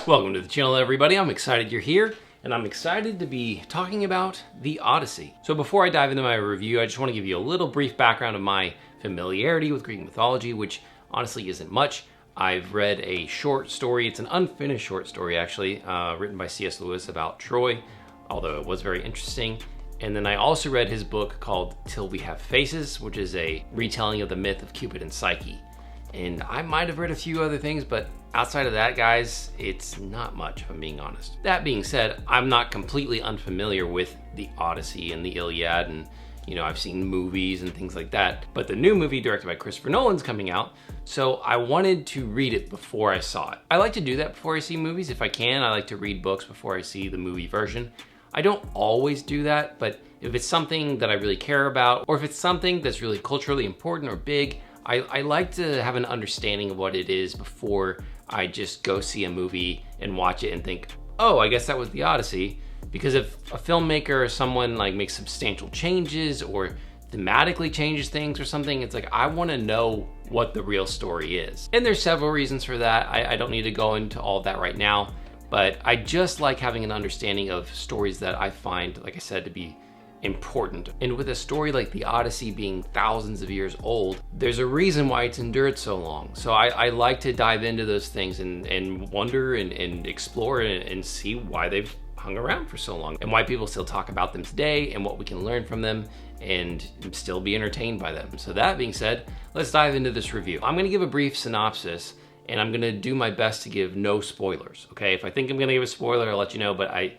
Welcome to the channel, everybody. I'm excited you're here, and I'm excited to be talking about the Odyssey. So before I dive into my review, I just want to give you a little brief background of my familiarity with Greek mythology, which honestly isn't much. I've read a short story. It's an unfinished short story, actually, written by C.S. Lewis about Troy, although it was very interesting. And then I also read his book called Till We Have Faces, which is a retelling of the myth of Cupid and Psyche. And I might have read a few other things, but outside of that, guys, it's not much, if I'm being honest. That being said, I'm not completely unfamiliar with the Odyssey and the Iliad, and I've seen movies and things like that. But the new movie directed by Christopher Nolan's coming out, so I wanted to read it before I saw it. I like to do that before I see movies if I can. I like to read books before I see the movie version. I don't always do that, but if it's something that I really care about, or if it's something that's really culturally important or big, I like to have an understanding of what it is before I just go see a movie and watch it and think, oh, I guess that was the Odyssey. Because if a filmmaker or someone makes substantial changes or thematically changes things or something, it's like, I want to know what the real story is. And there's several reasons for that. I don't need to go into all of that right now, but I just like having an understanding of stories that I find, like I said, to be important. And with a story like the Odyssey being thousands of years old, there's a reason why it's endured so long. So I like to dive into those things and wonder and explore and see why they've hung around for so long and why people still talk about them today and what we can learn from them and still be entertained by them. So that being said, let's dive into this review. I'm going to give a brief synopsis and I'm going to do my best to give no spoilers. Okay, if I think I'm going to give a spoiler, I'll let you know, but I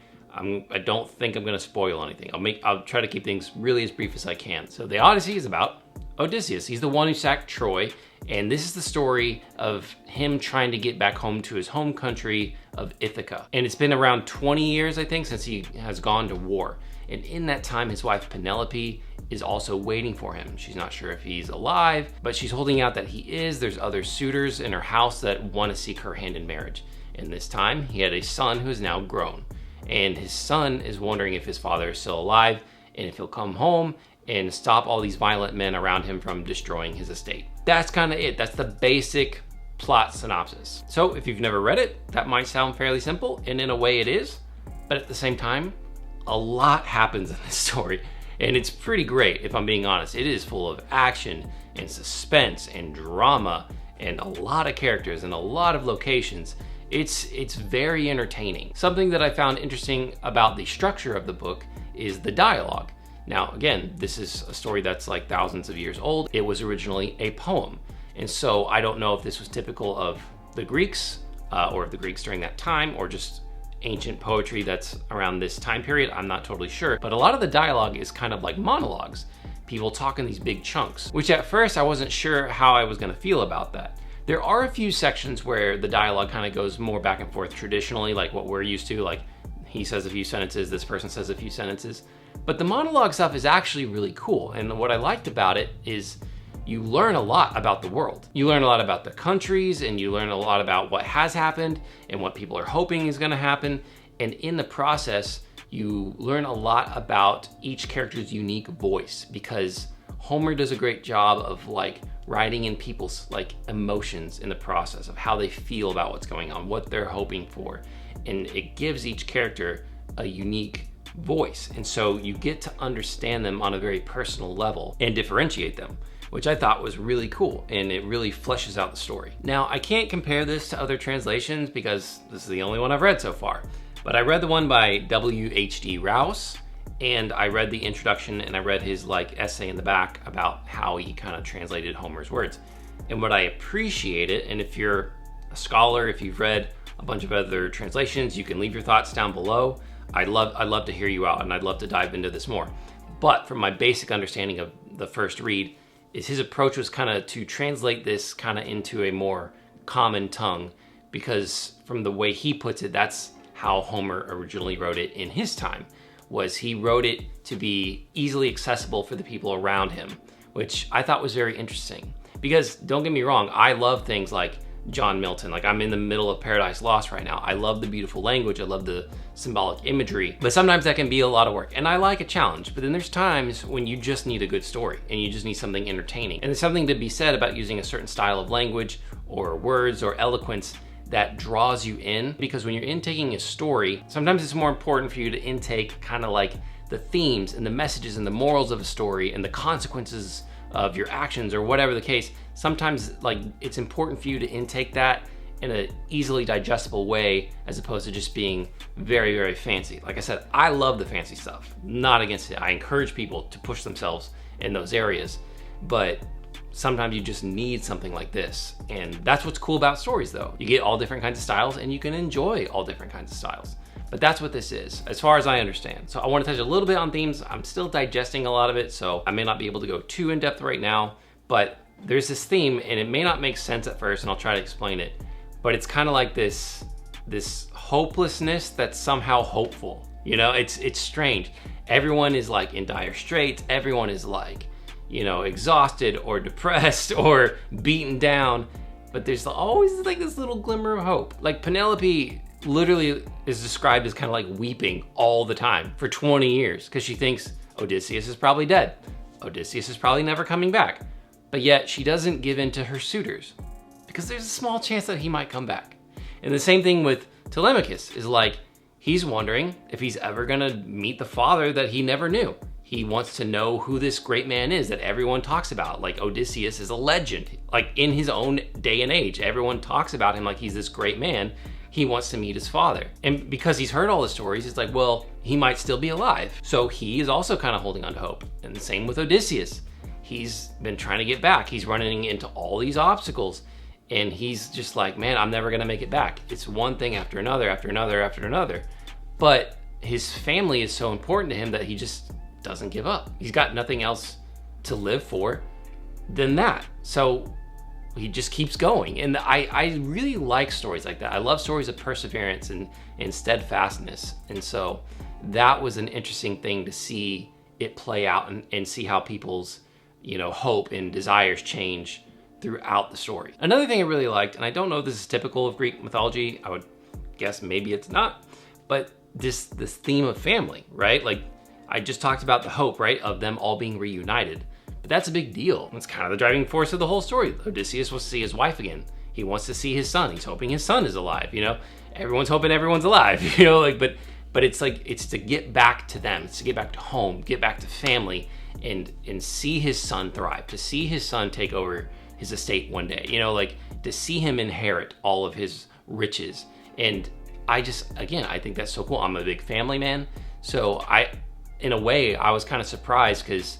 don't think I'm going to spoil anything. I'll try to keep things really as brief as I can. So the Odyssey is about Odysseus. He's the one who sacked Troy, and this is the story of him trying to get back home to his home country of Ithaca. And it's been around 20 years, I think, since he has gone to war. And in that time, his wife Penelope is also waiting for him. She's not sure if he's alive, but she's holding out that he is. There's other suitors in her house that want to seek her hand in marriage. And this time, he had a son who is now grown. And his son is wondering if his father is still alive and if he'll come home and stop all these violent men around him from destroying his estate. That's kind of it. That's the basic plot synopsis. So if you've never read it, that might sound fairly simple, and in a way it is, but at the same time, a lot happens in this story, and it's pretty great if I'm being honest. It is full of action and suspense and drama and a lot of characters and a lot of locations. It's very entertaining. Something that I found interesting about the structure of the book is the dialogue. Now, again, this is a story that's like thousands of years old. It was originally a poem. And so I don't know if this was typical of the Greeks or of the Greeks during that time or just ancient poetry that's around this time period. I'm not totally sure. But a lot of the dialogue is kind of like monologues. People talk in these big chunks, which at first I wasn't sure how I was going to feel about that. There are a few sections where the dialogue kind of goes more back and forth traditionally, like what we're used to, like he says a few sentences, this person says a few sentences. But the monologue stuff is actually really cool. And what I liked about it is you learn a lot about the world. You learn a lot about the countries, and you learn a lot about what has happened and what people are hoping is gonna happen. And in the process, you learn a lot about each character's unique voice, because Homer does a great job of writing in people's emotions in the process of how they feel about what's going on, what they're hoping for. And it gives each character a unique voice. And so you get to understand them on a very personal level and differentiate them, which I thought was really cool. And it really fleshes out the story. Now, I can't compare this to other translations because this is the only one I've read so far, but I read the one by W.H.D. Rouse, and I read the introduction and I read his essay in the back about how he kind of translated Homer's words. And what I appreciated, and if you're a scholar, if you've read a bunch of other translations, you can leave your thoughts down below. I'd love to hear you out, and I'd love to dive into this more. But from my basic understanding of the first read, is his approach was kind of to translate this kind of into a more common tongue, because from the way he puts it, that's how Homer originally wrote it in his time. Was he wrote it to be easily accessible for the people around him, which I thought was very interesting. Because don't get me wrong, I love things like John Milton. I'm in the middle of Paradise Lost right now. I love the beautiful language, I love the symbolic imagery, but sometimes that can be a lot of work. And I like a challenge, but then there's times when you just need a good story and you just need something entertaining. And there's something to be said about using a certain style of language or words or eloquence that draws you in, because when you're intaking a story, sometimes it's more important for you to intake kind of like the themes and the messages and the morals of a story and the consequences of your actions or whatever the case. Sometimes like it's important for you to intake that in an easily digestible way as opposed to just being very, very fancy. Like I said, I love the fancy stuff, not against it. I encourage people to push themselves in those areas, but sometimes you just need something like this. And that's what's cool about stories though. You get all different kinds of styles and you can enjoy all different kinds of styles. But that's what this is, as far as I understand. So I want to touch a little bit on themes. I'm still digesting a lot of it, so I may not be able to go too in depth right now, but there's this theme and it may not make sense at first, and I'll try to explain it. But it's kind of like this hopelessness that's somehow hopeful. You know, it's strange. Everyone is like in dire straits. Everyone is like, you know, exhausted or depressed or beaten down. But there's always like this little glimmer of hope. Like Penelope literally is described as kind of like weeping all the time for 20 years because she thinks Odysseus is probably dead. Odysseus is probably never coming back. But yet she doesn't give in to her suitors, because there's a small chance that he might come back. And the same thing with Telemachus, is like, he's wondering if he's ever gonna meet the father that he never knew. He wants to know who this great man is that everyone talks about. Like Odysseus is a legend. Like in his own day and age, everyone talks about him like he's this great man. He wants to meet his father. And because he's heard all the stories, he's like, well, he might still be alive. So he is also kind of holding on to hope. And the same with Odysseus. He's been trying to get back. He's running into all these obstacles. And he's just like, man, I'm never gonna make it back. It's one thing after another, after another, after another. But his family is so important to him that he just doesn't give up. He's got nothing else to live for than that. So he just keeps going. And I really like stories like that. I love stories of perseverance and steadfastness. And so that was an interesting thing to see it play out and see how people's, you know, hope and desires change throughout the story. Another thing I really liked, and I don't know if this is typical of Greek mythology, I would guess maybe it's not, but this theme of family, right? Like I just talked about the hope, right, of them all being reunited. But that's a big deal. It's kind of the driving force of the whole story. Odysseus wants to see his wife again. He wants to see his son. He's hoping his son is alive, you know? Everyone's hoping everyone's alive, you know? Like, but it's like, it's to get back to them. It's to get back to home, get back to family, and see his son thrive, to see his son take over his estate one day, you know, like to see him inherit all of his riches. And I think that's so cool. I'm a big family man. So in a way, I was kind of surprised because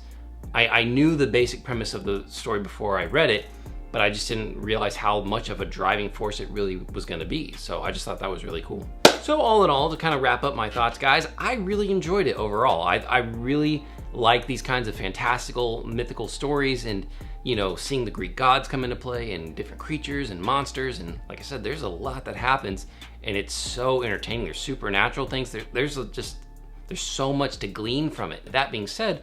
I knew the basic premise of the story before I read it, but I just didn't realize how much of a driving force it really was gonna be. So I just thought that was really cool. So all in all, to kind of wrap up my thoughts, guys, I really enjoyed it overall. I really like these kinds of fantastical, mythical stories, and you know, seeing the Greek gods come into play and different creatures and monsters. And like I said, there's a lot that happens and it's so entertaining. There's supernatural things. There's so much to glean from it. That being said,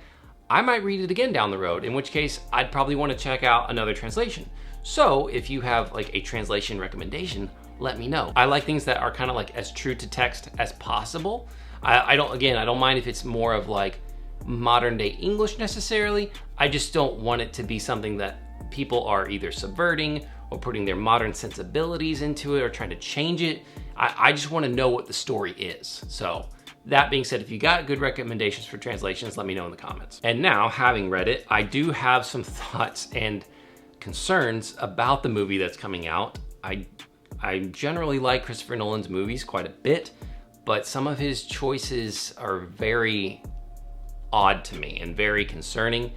I might read it again down the road, in which case I'd probably want to check out another translation. So if you have like a translation recommendation, let me know. I like things that are kind of like as true to text as possible. I don't mind if it's more of like modern day English necessarily. I just don't want it to be something that people are either subverting or putting their modern sensibilities into it or trying to change it. I just want to know what the story is. So that being said, if you got good recommendations for translations, let me know in the comments. And now, having read it, I do have some thoughts and concerns about the movie that's coming out. I generally like Christopher Nolan's movies quite a bit, but some of his choices are very odd to me and very concerning.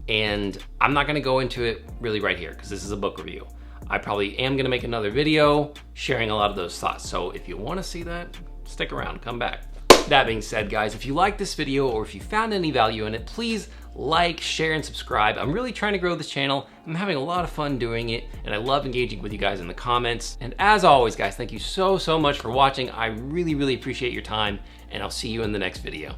And I'm not gonna go into it really right here because this is a book review. I probably am gonna make another video sharing a lot of those thoughts. So if you wanna see that, stick around, come back. That being said, guys, if you like this video or if you found any value in it, please like, share, and subscribe. I'm really trying to grow this channel. I'm having a lot of fun doing it, and I love engaging with you guys in the comments. And as always, guys, thank you so much for watching. I really appreciate your time, and I'll see you in the next video.